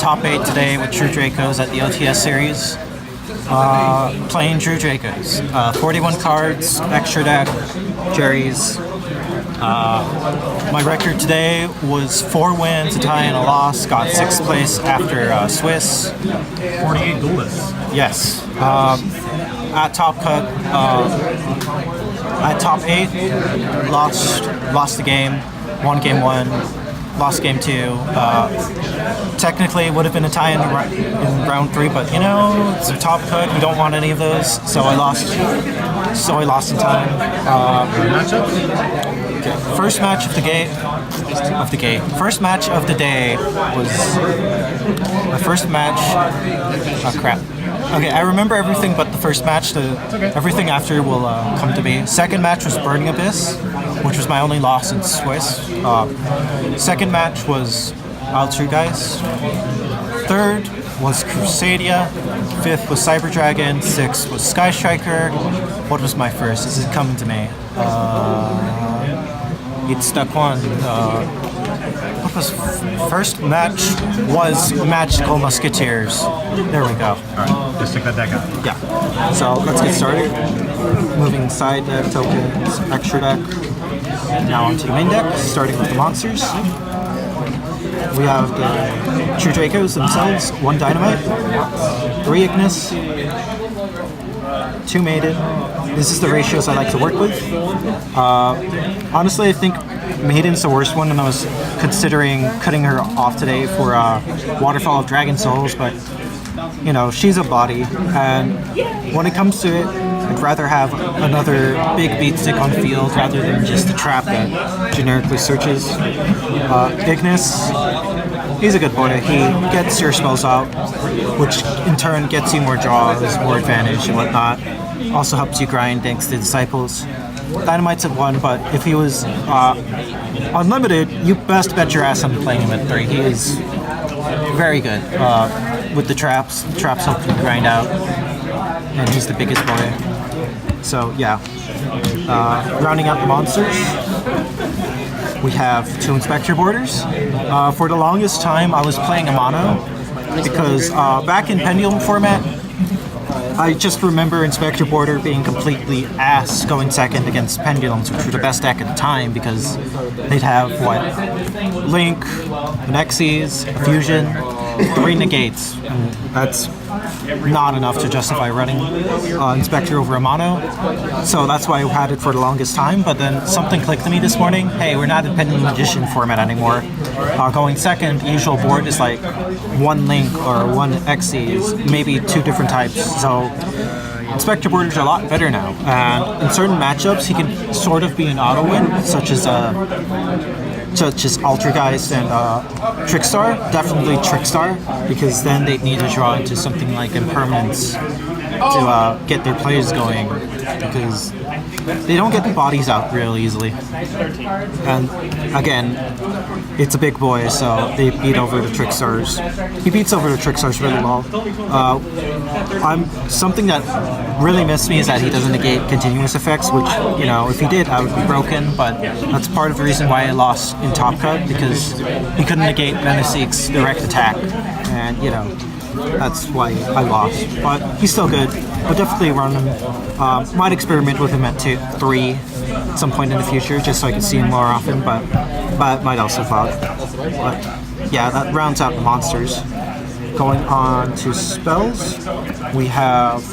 top 8 today with True Dracos at the OTS series. Playing True Dracos. 41 cards, extra deck, Jerry's. My record today was 4 wins, a tie, and a loss. Got 6th place after Swiss. 48 duelists. Yes. At top cut, at top 8, lost the game. Won game 1, lost game 2. Technically, it would have been a tie in round 3, but you know, it's a top cut. We don't want any of those, so I lost. In time. First match of the game. First match of the day was my first match. Oh crap. Okay, I remember everything but the first match. Everything after will come to me. Second match was Burning Abyss, which was my only loss in Swiss. Second match was True Guys. Third was Crusadia. 5th was Cyber Dragon. 6th was Sky Striker. What was my first? Is it coming to me? It's stuck one. What was first match? Was Magical Musketeers. There we go. Alright, just stick that deck out. Yeah. So let's get started. Moving side deck tokens, extra deck. Now onto the main deck, starting with the monsters. We have the True Dracos themselves, 1 Dynamite, 3 Ignis, 2 Maiden. This is the ratios I like to work with. Honestly, I think Maiden's the worst one, and I was considering cutting her off today for Waterfall of Dragon Souls, but you know, she's a body, and when it comes to it, I'd rather have another big beat stick on field rather than just a trap that generically searches. Ignis, he's a good boy. He gets your spells out, which in turn gets you more draws, more advantage and whatnot. Also helps you grind thanks to Disciples. Dynamite's at 1, but if he was unlimited, you best bet your ass on playing him at 3. He is very good with the traps. The traps help you grind out, and he's the biggest boy. So yeah, rounding out the monsters, we have 2 Inspector Borders. For the longest time, I was playing a mono because back in Pendulum format, I just remember Inspector Border being completely ass going second against Pendulums, which were the best deck at the time because they'd have, Link, an Xyz, a Fusion, 3 Negates, and that's not enough to justify running Inspector over a mono. So that's why I had it for the longest time, but then something clicked to me this morning. Hey, we're not in Pendulum Magician format anymore. Going second, the usual board is like 1 Link or 1 Xyz, maybe 2 different types. So Inspector Borders are a lot better now, and in certain matchups he can sort of be an auto win, such as Altergeist and Trickstar. Definitely Trickstar, because then they'd need to draw into something like Impermanence to get their plays going, because they don't get the bodies out real easily. And again, it's a big boy, so they beat over the Trickstars. He beats over the Trickstars really well. Something that really missed me is that he doesn't negate continuous effects, which, you know, if he did, I would be broken, but that's part of the reason why I lost in Top Cut, because he couldn't negate Menaceek's direct attack, and, you know, that's why I lost. But he's still good. We'll definitely run him. Might experiment with him at 3 at some point in the future, just so I can see him more often, but might also flop. But yeah, that rounds out the monsters. Going on to spells, we have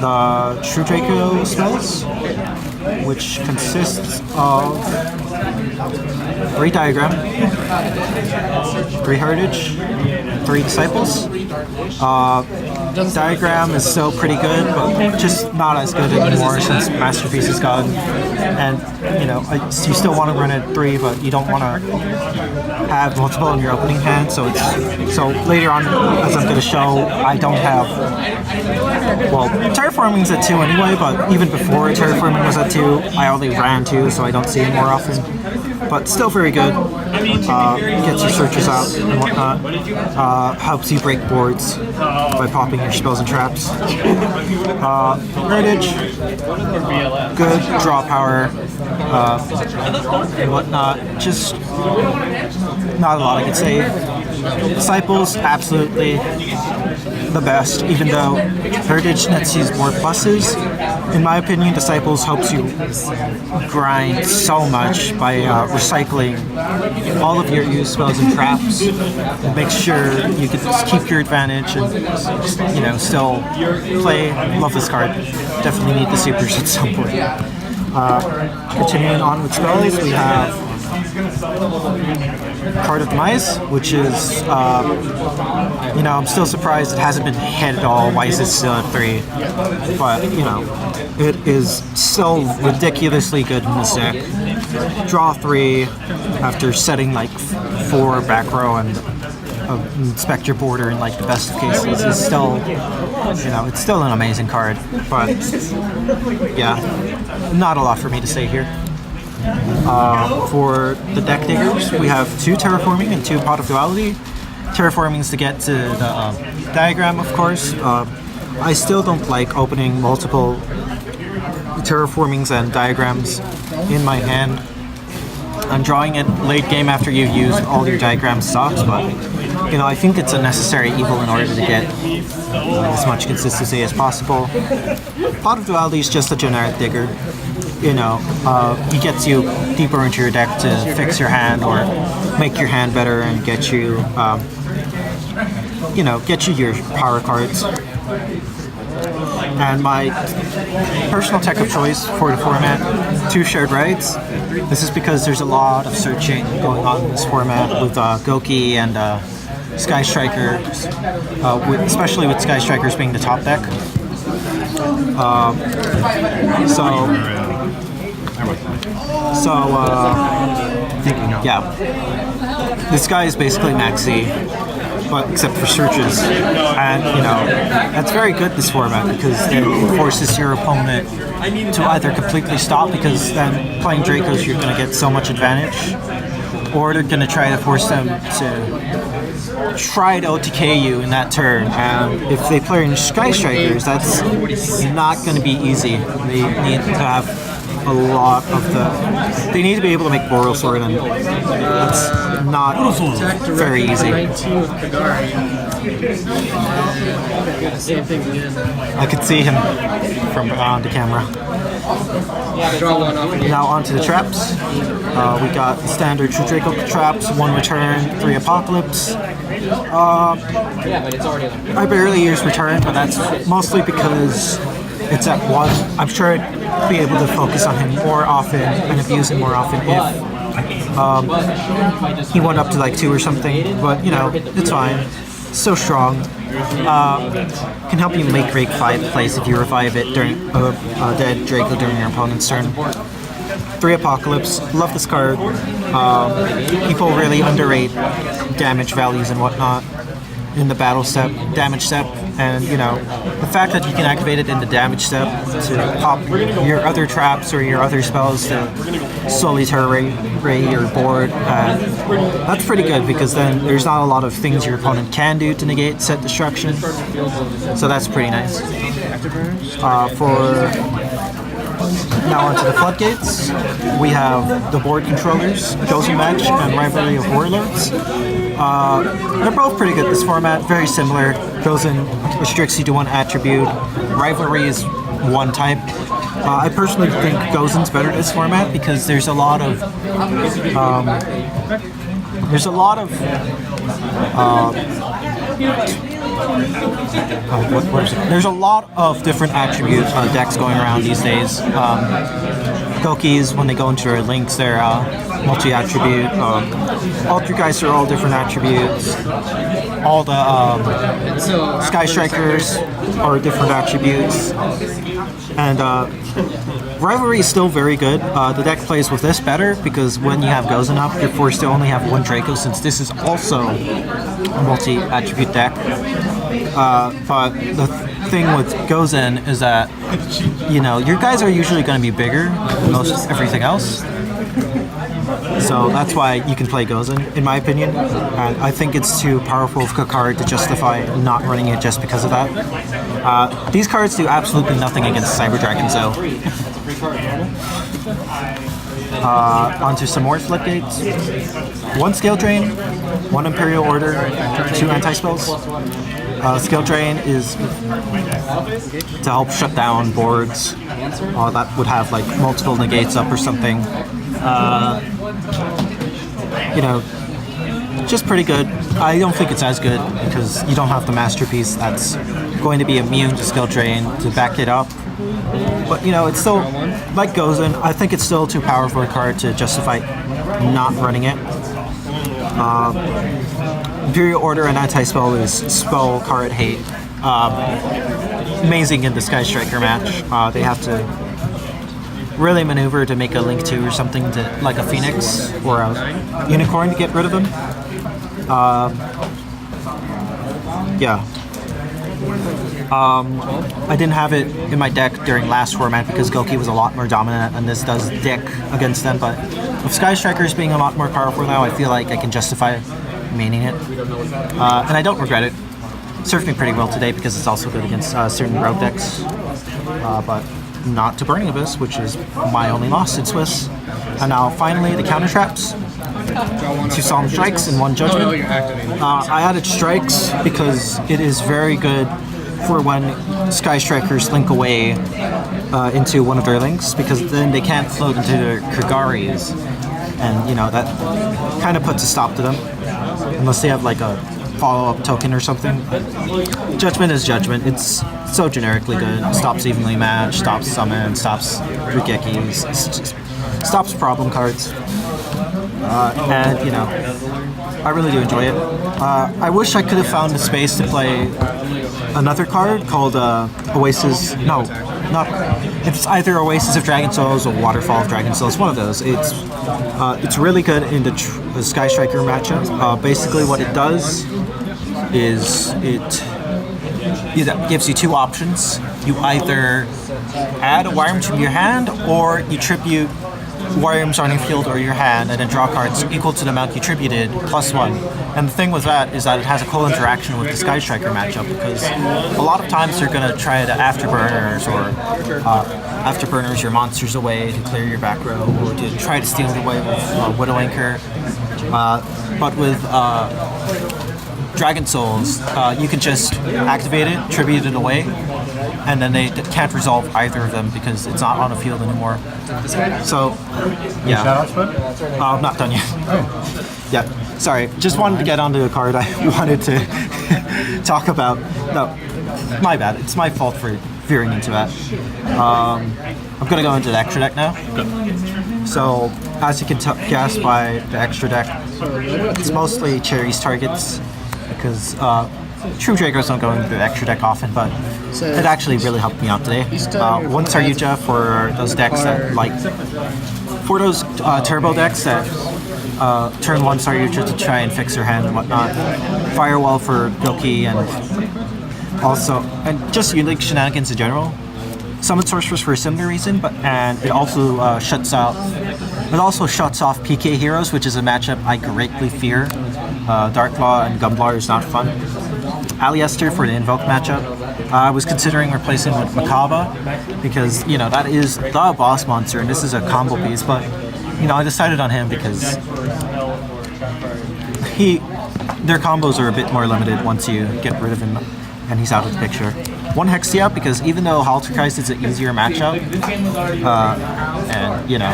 the True Draco spells, which consists of 3 Diagram, 3 Heritage, 3 Disciples. Diagram is still pretty good, but just not as good anymore since Masterpiece is gone. And, you know, you still want to run at 3, but you don't want to have multiple in your opening hand. So later on, as I'm going to show, I don't have. Well, Terraforming's at 2 anyway, but even before Terraforming was at 2, I only ran 2, so I don't see it more often. But still very good. Gets your searches out and whatnot. Helps you break boards by popping your spells and traps. Heritage, good draw power and whatnot. Just not a lot I could say. Disciples, absolutely the best, even though Heritage nets you more pluses. In my opinion, Disciples helps you grind so much by recycling all of your used spells and traps. It makes sure you can just keep your advantage and, you know, still play. Love this card. Definitely need the supers at some point. Continuing on with spells, we have Card of Demise, which is, you know, I'm still surprised it hasn't been hit at all. Why is it still at 3? But, you know, it is so ridiculously good in this deck. Draw 3 after setting like 4 back row and inspect your border in like the best of cases is still, you know, it's still an amazing card. But, yeah, not a lot for me to say here. For the deck diggers, we have 2 Terraforming and 2 Pot of Duality. Terraforming is to get to the diagram, of course. I still don't like opening multiple Terraformings and diagrams in my hand. I'm drawing it late game after you've used all your diagram stocks, but you know, I think it's a necessary evil in order to get as much consistency as possible. Pot of Duality is just a generic digger. You know, he gets you deeper into your deck to fix your hand or make your hand better and get you, you know, get you your power cards. And my personal tech of choice for the format, 2 Shared Rights. This is because there's a lot of searching going on in this format with Goki and Sky Strikers, especially with Sky Strikers being the top deck. Yeah, this guy is basically Maxi, but except for searches, and you know that's very good this format because it forces your opponent to either completely stop, because then playing Dracos you're going to get so much advantage, or they're going to try to force them to try to OTK you in that turn, and if they play in Sky Strikers, that's not going to be easy. They need to have a lot of they need to be able to make Boreal Sword, and that's not very easy. I could see him from on the camera. Now onto the traps. We got the standard 2 Draco traps, 1 Return, 3 Apocalypse. I barely use Return, but that's mostly because it's at 1. I'm sure I'd be able to focus on him more often and abuse him more often if he went up to like 2 or something, but you know, it's fine. So strong. Can help you make great plays if you revive it during a dead Draco during your opponent's turn. 3 Apocalypse. Love this card. People really underrate damage values and whatnot in the battle step, damage step, and you know, the fact that you can activate it in the damage step to pop your other traps or your other spells to slowly terror your board, that's pretty good, because then there's not a lot of things your opponent can do to negate set destruction, so that's pretty nice. Now onto the Floodgates, we have the board controllers, Chosen Match, and Rivalry of Warlords. They're both pretty good this format, very similar. Chosen restricts you to 1 attribute, Rivalry is 1 type. I personally think Gozen's better this format because there's a lot of there's a lot of different attribute decks going around these days. Gokis, when they go into their links, they're multi-attribute. Altergeist are all different attributes. All the Sky Strikers are different attributes. And Rivalry is still very good. The deck plays with this better because when you have Gozen up, you're forced to only have 1 Draco, since this is also a multi-attribute deck. But the thing with Gozen is that, you know, your guys are usually going to be bigger than most everything else. So that's why you can play Gozen, in my opinion. And I think it's too powerful of a card to justify not running it just because of that. These cards do absolutely nothing against Cyber Dragon, so. Onto some more Floodgates. 1 skill drain, 1 Imperial Order, 2 anti-spells. Skill drain is to help shut down boards that would have like multiple negates up or something. You know, just pretty good. I don't think it's as good because you don't have the masterpiece that's going to be immune to skill drain to back it up. But you know, it's still like Gozen. I think it's still too powerful a card to justify not running it. Imperial Order and anti-spell is spell card hate. Amazing in the Sky Striker match. They have to really maneuver to make a Link 2 or something to like a Phoenix or a Unicorn to get rid of them. Yeah. I didn't have it in my deck during last format because Goki was a lot more dominant and this does dick against them, but with Sky Strikers being a lot more powerful now, I feel like I can justify maining it. And I don't regret it. It served me pretty well today because it's also good against certain rogue decks. But not to Burning Abyss, which is my only loss in Swiss. And now finally the counter traps. 2 Solemn Strikes and 1 Judgment. I added Strikes because it is very good for when Sky Strikers link away into one of their links, because then they can't float into their Kagaris, and you know that kind of puts a stop to them unless they have like a follow-up token or something. Judgment is Judgment. It's so generically good. Stops evenly matched, stops summon, stops Rugekis, stops problem cards. And you know, I really do enjoy it. I wish I could have found a space to play another card called Oasis. No, not. It's either Oasis of Dragon Souls or Waterfall of Dragon Souls. One of those. It's really good in the Sky Striker matchup. Basically, what it does is it gives you 2 options. You either add a Wyrm to your hand, or you tribute Wyrms on your field or your hand, and then draw cards equal to the amount you tributed, +1. And the thing with that is that it has a cool interaction with the Sky Striker matchup, because a lot of times you're going to try to afterburners or afterburners your monsters away to clear your back row, or to try to steal it away with Widow Anchor. But with Dragon Souls, you can just activate it, tribute it away, and then they can't resolve either of them because it's not on the field anymore. So, yeah. Shoutouts, bud? I'm not done yet. Oh. Yeah, sorry. Just wanted to get onto a card I wanted to talk about. No, my bad. It's my fault for veering into that. I'm going to go into the extra deck now. Good. So, as you can guess by the extra deck, it's mostly Cherry's targets, because true Dracos don't go into the extra deck often, but it actually really helped me out today. 1 Yugioh for those decks that for those turbo decks that turn 1 Yugioh to try and fix their hand and whatnot. Firewall for Goki, and just unique shenanigans in general. Summon Sorceress for a similar reason, and it also shuts off PK heroes, which is a matchup I greatly fear. Darklaw and Gumblar is not fun. Aliester for the Invoke matchup. I was considering replacing with Makaba because, you know, that is the boss monster and this is a combo piece, but, you know, I decided on him because their combos are a bit more limited once you get rid of him and he's out of the picture. 1 Hextia, because even though Haltergeist is an easier matchup, and, you know,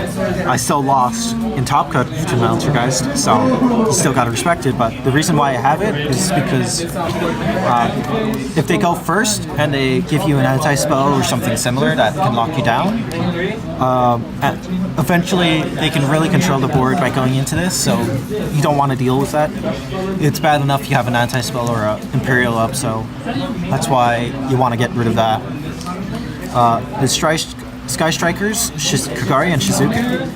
I still lost in Top Cut to Haltergeist, so you still gotta respect it, but the reason why I have it is because if they go first and they give you an anti-spell or something similar that can lock you down, eventually they can really control the board by going into this, so you don't want to deal with that. It's bad enough you have an anti-spell or an Imperial up, so that's why you want to get rid of that. The Sky Strikers, Kagari and Shizuku.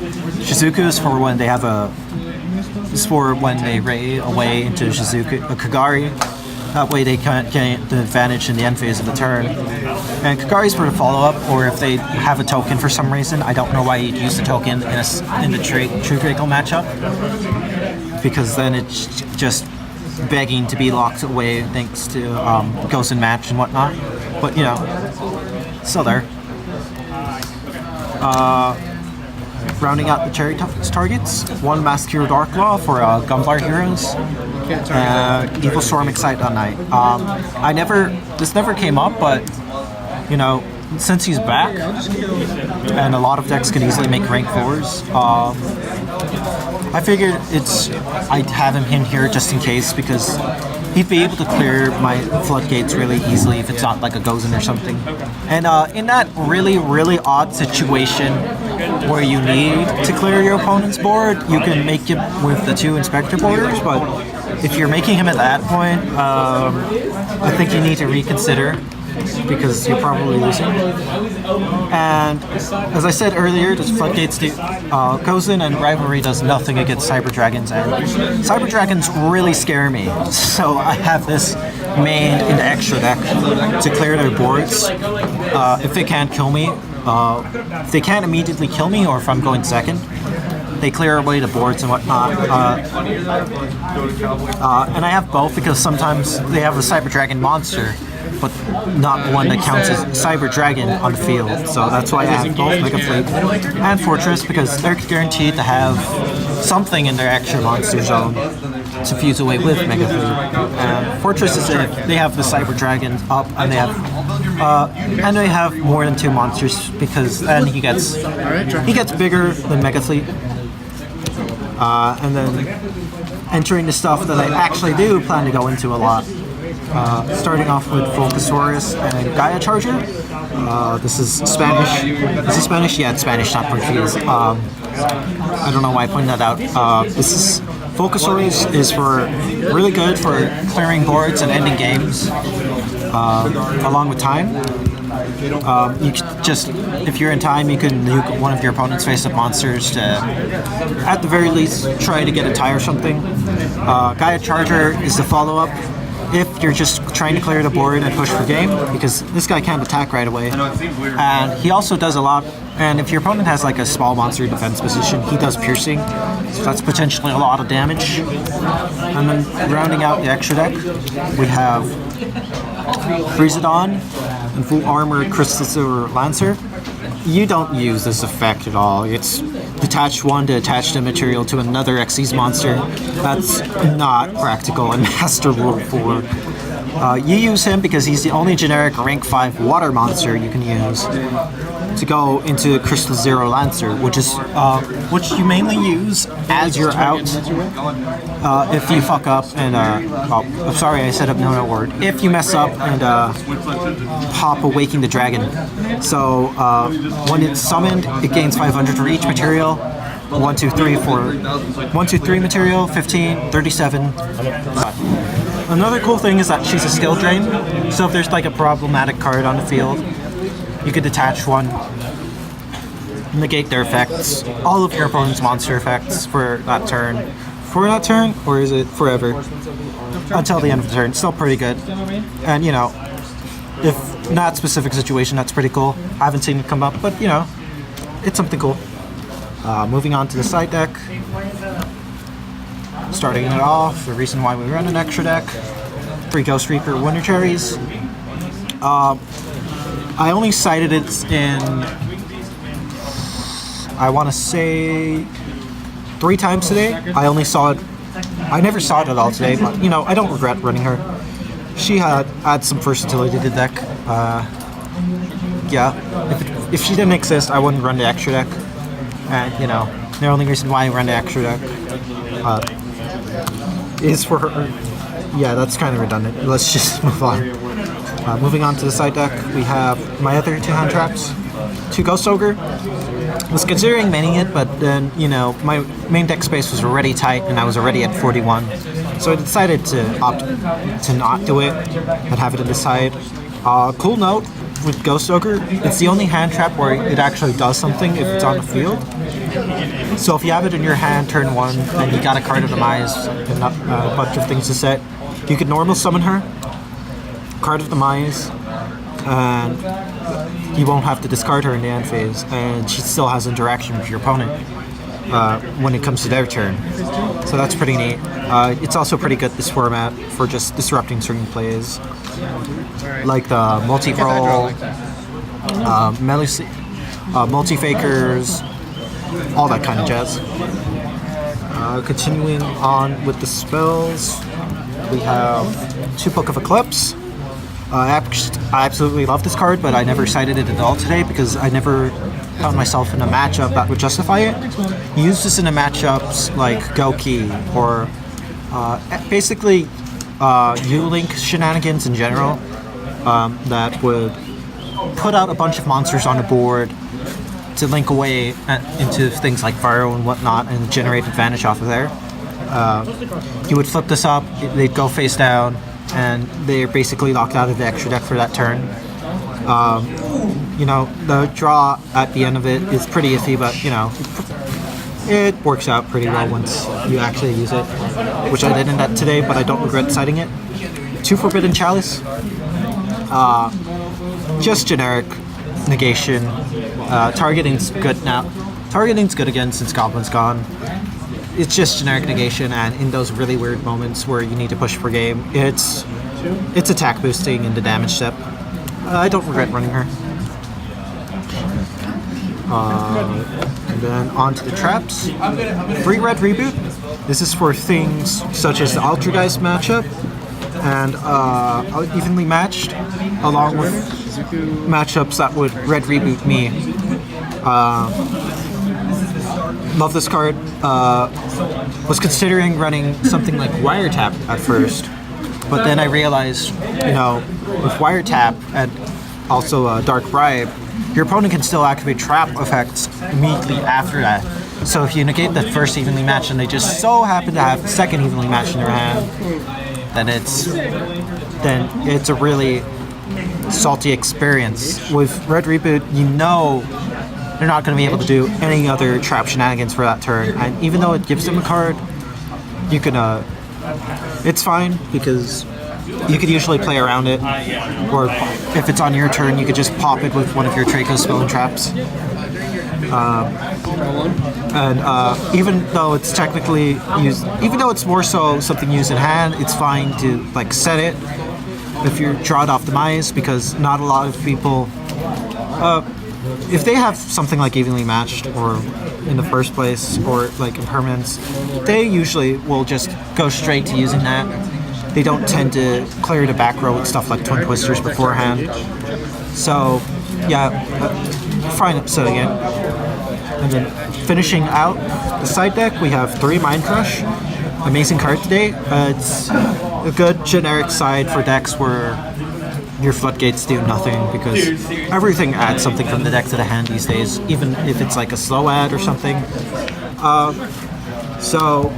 Shizuku is for when they have when they ray away into Kagari. That way they can't get the advantage in the end phase of the turn. And Kagari's for the follow-up, or if they have a token for some reason. I don't know why you'd use the token in the True Draco matchup, because then it's just begging to be locked away thanks to Ghost and Match and whatnot. But, you know, still there. Rounding out the cherry targets, 1 Mask Hero Dark Law for Gunfire Heroes, Evil Storm Excite on Night. This never came up, but you know, since he's back, and a lot of decks can easily make rank 4s, I figured I'd have him in here just in case, because he'd be able to clear my floodgates really easily if it's not like a Gozen or something. And in that really, really odd situation where you need to clear your opponent's board, you can make him with the 2 Inspector borders, but if you're making him at that point, I think you need to reconsider, because you're probably losing. And as I said earlier, the floodgates goes in, and rivalry does nothing against Cyber Dragons, and Cyber Dragons really scare me. So I have this main in the extra deck to clear their boards. If they can't kill me, if they can't immediately kill me, or if I'm going second, they clear away the boards and whatnot. And I have both because sometimes they have a Cyber Dragon monster, but not one that counts as Cyber Dragon on the field. So that's why I have both Mega Fleet and Fortress, because they're guaranteed to have something in their extra monster zone to fuse away with Mega Fleet. Fortress is if they have the Cyber Dragon up, and they have more than 2 monsters, because then he gets bigger than Mega Fleet. And then entering the stuff that I actually do plan to go into a lot. Starting off with Fulcasaurus and Gaia Charger. This is Spanish. Is it Spanish? Yeah, it's Spanish, not Portuguese. I don't know why I pointed that out. This is Fulcasaurus is really good for clearing boards and ending games, along with time. You just, if you're in time, you can nuke one of your opponent's face-up monsters to, at the very least, try to get a tie or something. Gaia Charger is the follow-up if you're just trying to clear the board and push for game, because this guy can't attack right away. And he also does a lot, and if your opponent has like a small monster defense position, he does piercing, so that's potentially a lot of damage. And then rounding out the extra deck, we have Freezedon and Full Armor Crystal Silver Lancer. You don't use this effect at all. It's detach 1 to attach the material to another Xyz monster. That's not practical in Master Rule 4. You use him because he's the only generic rank 5 water monster you can use to go into Crystal Zero Lancer, which you mainly use as you're out. If you fuck up and I'm sorry, I said a no word. If you mess up and pop Awaking the Dragon. So when it's summoned, it gains 500 for each material. 1, 2, 3, 4. 1, 2, 3 material, 15, 37. Another cool thing is that she's a skill drain. So if there's like a problematic card on the field, you could detach 1, negate their effects, all of your opponent's monster effects for that turn. For that turn, or is it forever? Until the end of the turn. Still pretty good. And you know, if not specific situation, that's pretty cool. I haven't seen it come up, but you know, it's something cool. Moving on to the side deck. Starting it off, the reason why we run an extra deck. 3 Ghost Reaper Wonder Cherries. I only cited it in, I want to say, 3 times today. I never saw it at all today, but you know, I don't regret running her. She had some versatility to the deck. Yeah, if she didn't exist, I wouldn't run the extra deck. And you know, the only reason why I run the extra deck is for her. Yeah, that's kind of redundant. Let's just move on. Moving on to the side deck, we have my other 2 hand traps. 2 Ghost Ogre. I was considering maining it, but then, you know, my main deck space was already tight and I was already at 41. So I decided to opt to not do it and have it in the side. Cool note with Ghost Ogre, it's the only hand trap where it actually does something if it's on the field. So if you have it in your hand turn 1 and you got a card of Demise and a bunch of things to set, you could normal summon her, card of Demise, and you won't have to discard her in the end phase, and she still has interaction with your opponent when it comes to their turn. So that's pretty neat. It's also pretty good, this format, for just disrupting certain plays, like the multi-roll, multi-fakers, all that kind of jazz. Continuing on with the spells, we have 2 Book of Eclipse. I absolutely love this card, but I never cited it at all today because I never found myself in a matchup that would justify it. You use this in a matchups like Goki or basically U-Link shenanigans in general that would put out a bunch of monsters on the board to link away into things like Viro and whatnot and generate advantage off of there. You would flip this up, they'd go face down, and they're basically locked out of the extra deck for that turn. You know, the draw at the end of it is pretty iffy, but you know, it works out pretty well once you actually use it, which I didn't today, but I don't regret citing it. 2 Forbidden Chalice. Just generic negation. Targeting's good now. Targeting's good again since Goblin's gone. It's just generic negation, and in those really weird moments where you need to push per game, it's attack boosting in the damage step. I don't regret running her. And then on to the traps. 3 red reboot. This is for things such as the Altergeist matchup and evenly matched, along with matchups that would red reboot me. Love this card. Was considering running something like Wiretap at first, but then I realized, you know, with Wiretap and also Dark Bribe, your opponent can still activate trap effects immediately after that. So if you negate the first evenly matched and they just so happen to have the second evenly matched in their hand, then it's a really salty experience. With Red Reboot, you know they're not going to be able to do any other trap shenanigans for that turn, and even though it gives them a card, you can it's fine because you could usually play around it, or if it's on your turn, you could just pop it with one of your Draco spell and traps. Even though it's technically used, even though it's more so something used in hand, it's fine to like set it if you're drawed optimized, because not a lot of people, if they have something like evenly matched or in the first place or like impermanence, they usually will just go straight to using that. They don't tend to clear the back row with stuff like Twin Twisters beforehand. So yeah, fine episode again. And then finishing out the side deck, we have 3 Mind Crush. Amazing card today. It's a good generic side for decks where your floodgates do nothing, because everything adds something from the deck to the hand these days, even if it's like a slow add or something. So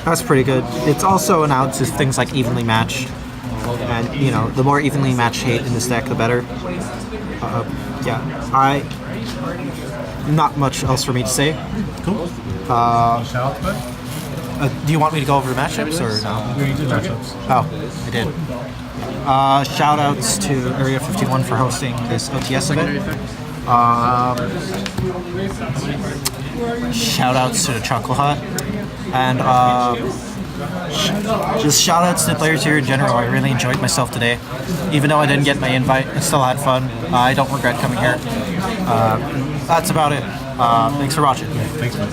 that's pretty good. It's also an out to things like evenly matched, and you know, the more evenly matched hate in this deck, the better. Yeah, not much else for me to say. Cool. Do you want me to go over the matchups or no? You did matchups. Oh, I did. Shout outs to Area 51 for hosting this OTS event. Shout outs to the Chuckle Hut. And just shout outs to the players here in general. I really enjoyed myself today. Even though I didn't get my invite, I still had fun. I don't regret coming here. That's about it. Thanks for watching. Thanks, man.